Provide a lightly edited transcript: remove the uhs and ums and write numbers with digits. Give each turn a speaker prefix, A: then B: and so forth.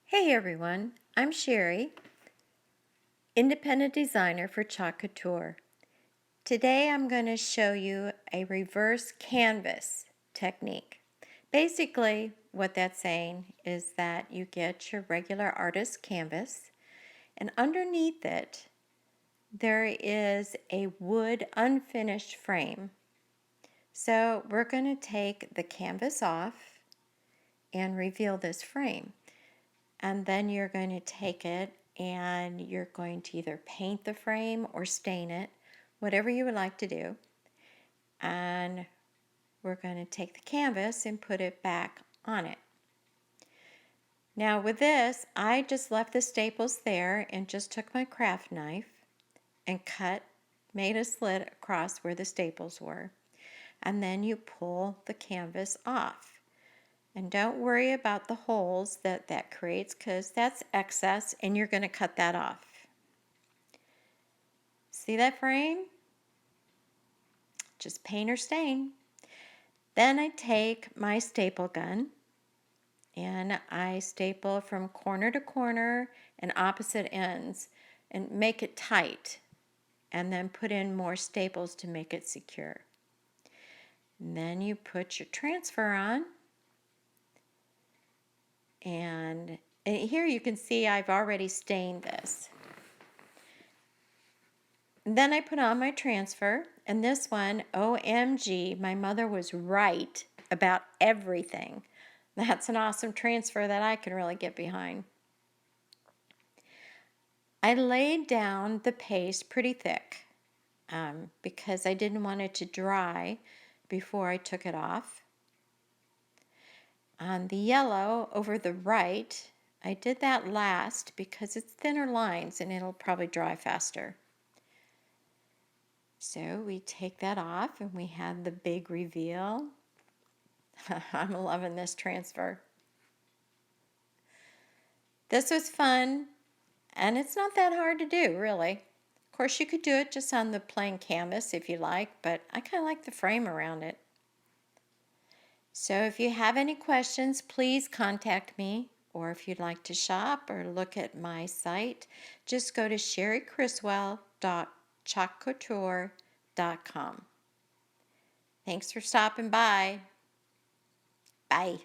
A: Hey everyone, I'm Cherie, independent designer for Chalk Couture. Today I'm going to show you a reverse canvas technique. Basically, what that's saying is that you get your regular artist canvas, and underneath it there is a wood unfinished frame. So we're going to take the canvas off and reveal this frame. And then you're going to take it and you're going to either paint the frame or stain it, whatever you would like to do. And we're going to take the canvas and put it back on it. Now with this, I just left the staples there and just took my craft knife and made a slit across where the staples were. And then you pull the canvas off. And don't worry about the holes that creates, because that's excess and you're going to cut that off. See that frame? Just paint or stain. Then I take my staple gun and I staple from corner to corner and opposite ends and make it tight, and then put in more staples to make it secure. And then you put your transfer on, and here you can see I've already stained this. Then I put on my transfer, and this one, OMG, my mother was right about everything. That's an awesome transfer that I can really get behind. I laid down the paste pretty thick because I didn't want it to dry before I took it off. On the yellow over the right, I did that last because it's thinner lines and it'll probably dry faster. So we take that off and we have the big reveal. I'm loving this transfer. This was fun, and it's not that hard to do, really. Of course, you could do it just on the plain canvas if you like, but I kind of like the frame around it. So if you have any questions, please contact me, or if you'd like to shop or look at my site, just go to cherriecriswell.chalkcouture.com. Thanks for stopping by. Bye.